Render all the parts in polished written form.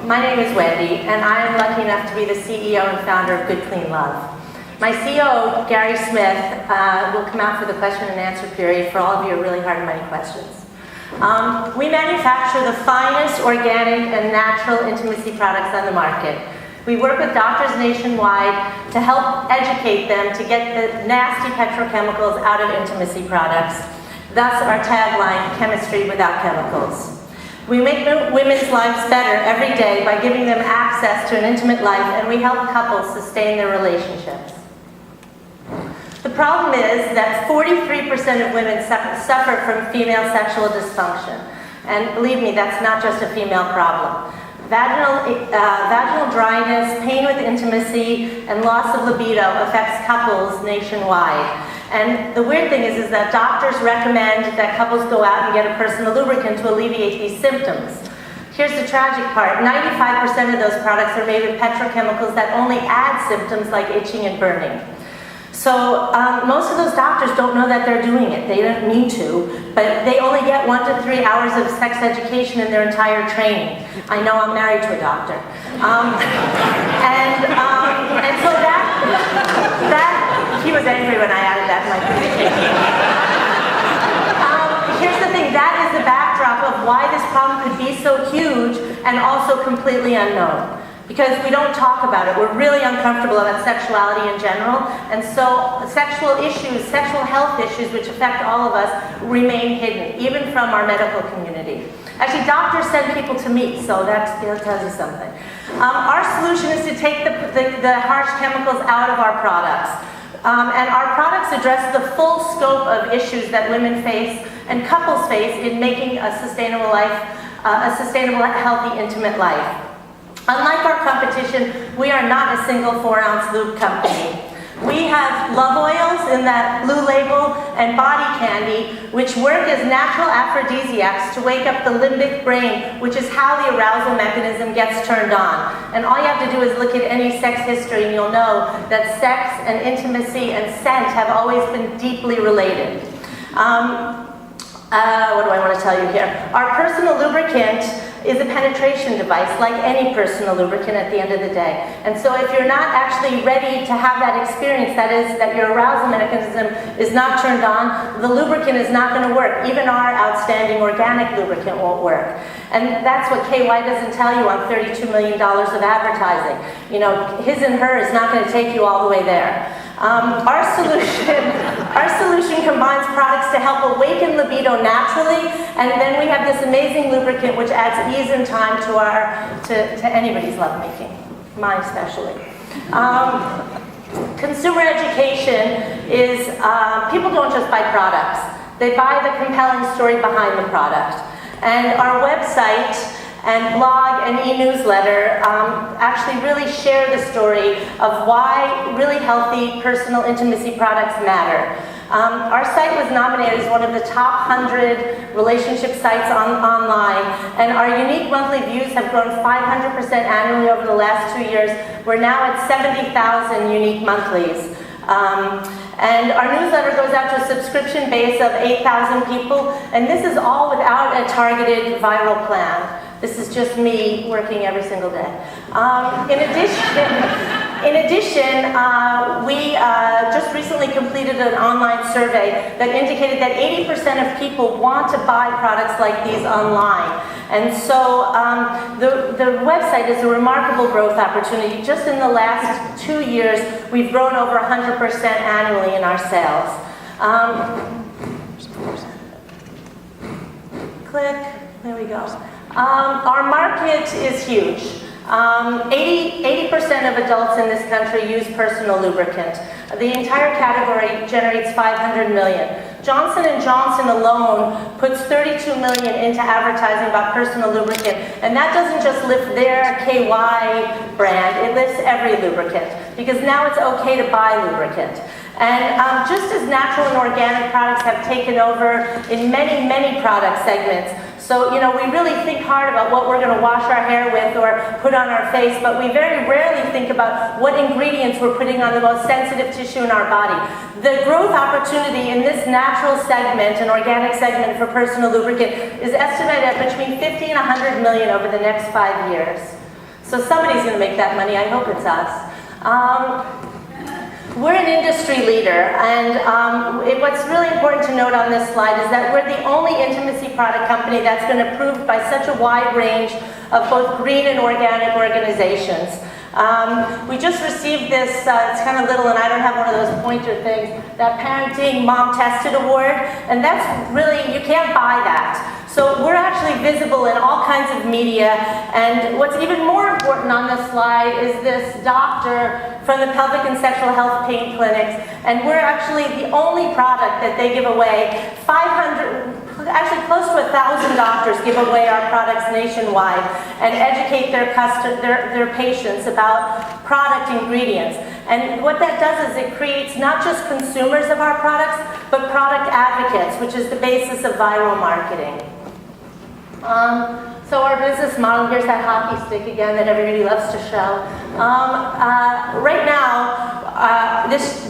My name is Wendy, and I am lucky enough to be the CEO and founder of Good Clean Love. My CEO, Gary Smith, will come out for the question and answer period for all of your really hard money questions. We manufacture the finest organic and natural intimacy products on the market. We work with doctors nationwide to help educate them to get the nasty petrochemicals out of intimacy products. Thus our tagline, chemistry without chemicals. We make women's lives better every day by giving them access to an intimate life, and we help couples sustain their relationships. The problem is that 43% of women suffer from female sexual dysfunction. And believe me, that's not just a female problem. Vaginal dryness, pain with intimacy, and loss of libido affects couples nationwide. And the weird thing is that doctors recommend that couples go out and get a personal lubricant to alleviate these symptoms. Here's the tragic part. 95% of those products are made with petrochemicals that only add symptoms like itching and burning. So most of those doctors don't know that they're doing it. They don't mean to, but they only get 1 to 3 hours of sex education in their entire training. I know, I'm married to a doctor. And so that he was angry when I added that in my communication. Here's the thing, that is the backdrop of why this problem could be so huge and also completely unknown. Because we don't talk about it. We're really uncomfortable about sexuality in general, and so sexual issues, sexual health issues, which affect all of us, remain hidden, even from our medical community. Actually, doctors send people to me, so that tells you something. Our solution is to take the harsh chemicals out of our products. And our products address the full scope of issues that women face and couples face in making a sustainable life, a sustainable, healthy, intimate life. Unlike our competition, we are not a single 4-ounce lube company. We have love oils in that blue label and body candy, which work as natural aphrodisiacs to wake up the limbic brain, which is how the arousal mechanism gets turned on. And all you have to do is look at any sex history and you'll know that sex and intimacy and scent have always been deeply related. What do I want to tell you here? Our personal lubricant is a penetration device, like any personal lubricant at the end of the day. And so if you're not actually ready to have that experience, that is, that your arousal mechanism is not turned on, the lubricant is not going to work. Even our outstanding organic lubricant won't work. And that's what KY doesn't tell you on $32 million of advertising. You know, his and her is not going to take you all the way there. Our solution combines products to help awaken libido naturally, and then we have this amazing lubricant which adds ease and time to anybody's lovemaking, mine especially. Consumer education is, people don't just buy products, they buy the compelling story behind the product. And our website and blog and e-newsletter actually really share the story of why really healthy personal intimacy products matter. Our site was nominated as one of the top 100 relationship sites online, and our unique monthly views have grown 500% annually over the last 2 years. We're now at 70,000 unique monthlies. And our newsletter goes out to a subscription base of 8,000 people, and this is all without a targeted viral plan. This is just me working every single day. In addition, we just recently completed an online survey that indicated that 80% of people want to buy products like these online. And so the website is a remarkable growth opportunity. Just in the last 2 years, we've grown over 100% annually in our sales. Click, there we go. Our market is huge. 80% of adults in this country use personal lubricant. The entire category generates $500 million. Johnson & Johnson alone puts $32 million into advertising about personal lubricant, and that doesn't just lift their KY brand, it lifts every lubricant, because now it's okay to buy lubricant. And just as natural and organic products have taken over in many, many product segments, so, you know, we really think hard about what we're going to wash our hair with or put on our face, but we very rarely think about what ingredients we're putting on the most sensitive tissue in our body. The growth opportunity in this natural segment, an organic segment for personal lubricant, is estimated at between 50 and 100 million over the next 5 years. So somebody's going to make that money. I hope it's us. We're an industry leader, and what's really important to note on this slide is that we're the only intimacy product company that's been approved by such a wide range of both green and organic organizations. We just received this, it's kind of little and I don't have one of those pointer things, that Parenting Mom Tested Award, and that's really, you can't buy that. So we're actually visible in all kinds of media, and what's even more important on this slide is this doctor from the Pelvic and Sexual Health Pain Clinics, and we're actually the only product that they give away. 500, actually close to 1,000 doctors give away our products nationwide and educate their patients about product ingredients. And what that does is it creates not just consumers of our products, but product advocates, which is the basis of viral marketing. So our business model, here's that hockey stick again that everybody loves to show. Right now, this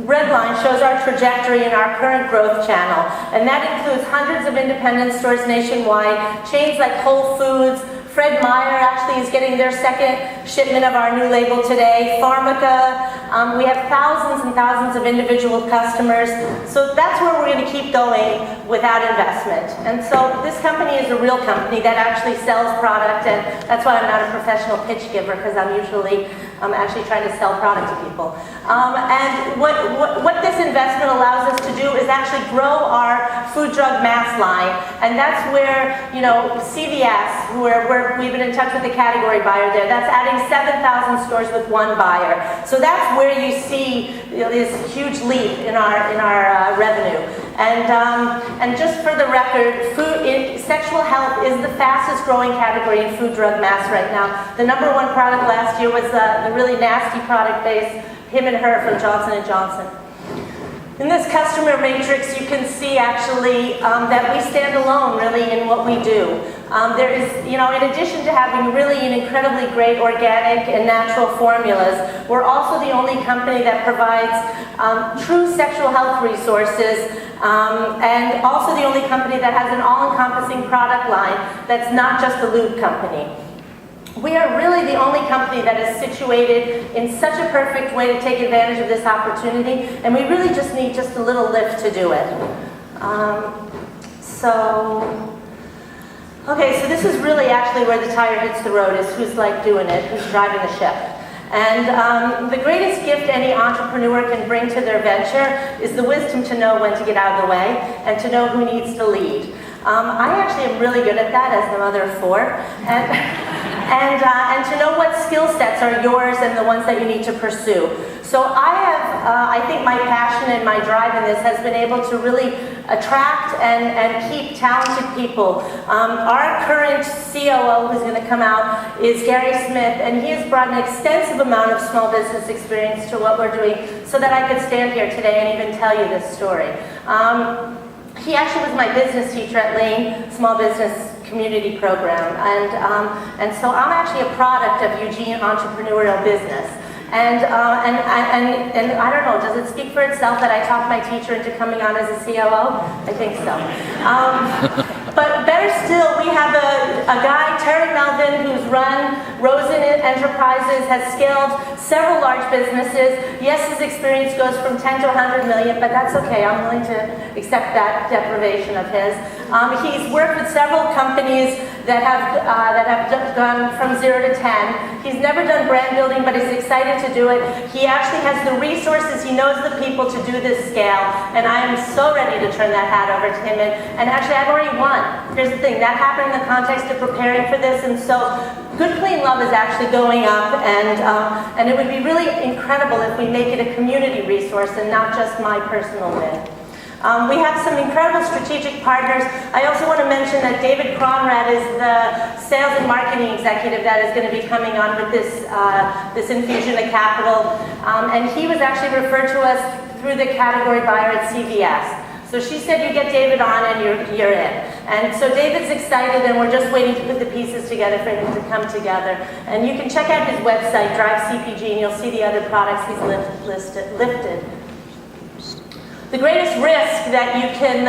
red line shows our trajectory in our current growth channel, and that includes hundreds of independent stores nationwide, chains like Whole Foods. Fred Meyer actually is getting their second shipment of our new label today. Pharmaca, we have thousands and thousands of individual customers. So that's where we're going to keep going without investment. And so this company is a real company that actually sells product, and that's why I'm not a professional pitch giver, because I'm usually actually trying to sell product to people. And what this investment allows us to do is actually grow our food drug mass line, and that's where, you know, CVS, where we've been in touch with the category buyer there, that's adding 7,000 stores with one buyer. So that's where you see, you know, this huge leap in our revenue. And just for the record, sexual health is the fastest growing category in food drug mass right now. The #1 product last year was the really nasty product base, Him and Her from Johnson & Johnson. In this customer matrix, you can see actually that we stand alone really in what we do. There is, you know, in addition to having really an incredibly great organic and natural formulas, we're also the only company that provides true sexual health resources, and also the only company that has an all-encompassing product line that's not just a lube company. We are really the only company that is situated in such a perfect way to take advantage of this opportunity, and we really just need just a little lift to do it. Okay, so this is really actually where the tire hits the road, is who's like doing it, who's driving the ship. And the greatest gift any entrepreneur can bring to their venture is the wisdom to know when to get out of the way and to know who needs to lead. I actually am really good at that as the mother of 4. And to know what skill sets are yours and the ones that you need to pursue. So I think my passion and my drive in this has been able to really attract and keep talented people. Our current COO, who's going to come out, is Gary Smith, and he has brought an extensive amount of small business experience to what we're doing so that I could stand here today and even tell you this story. He actually was my business teacher at Lane Small Business Community Program, and so I'm actually a product of Eugene entrepreneurial business. And I don't know, does it speak for itself that I talked my teacher into coming on as a COO? I think so. But better still, we have a guy, Terry Melvin, who's run Rosen Enterprises, has scaled several large businesses. Yes, his experience goes from 10 to 100 million, but that's okay. I'm willing to accept that deprivation of his. He's worked with several companies that have gone from 0 to 10. He's never done brand building, but he's excited to do it. He actually has the resources, he knows the people to do this scale, and I am so ready to turn that hat over to him. And actually, I've already won. Here's the thing, that happened in the context of preparing for this, and so Good Clean Love is actually going up, and it would be really incredible if we make it a community resource and not just my personal win. We have some incredible strategic partners. I also want to mention that David Cronrad is the sales and marketing executive that is going to be coming on with this infusion of capital. And he was actually referred to us through the category buyer at CVS. So she said you get David on and you're in. And so David's excited, and we're just waiting to put the pieces together for him to come together. And you can check out his website, Drive CPG, and you'll see the other products he's lifted. The greatest risk that you can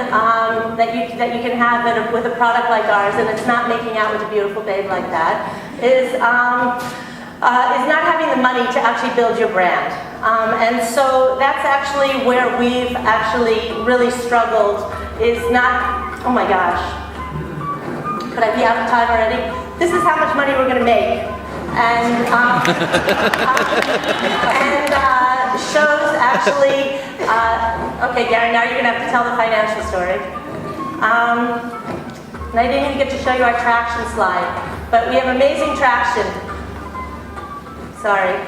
have with a product like ours, and it's not making out with a beautiful babe like that, is not having the money to actually build your brand. And so that's actually where we've actually really struggled, is not, oh my gosh, could I be out of time already? This is how much money we're going to make. And, shows actually, okay Gary, now you're going to have to tell the financial story. And I didn't even get to show you our traction slide, but we have amazing traction. Sorry.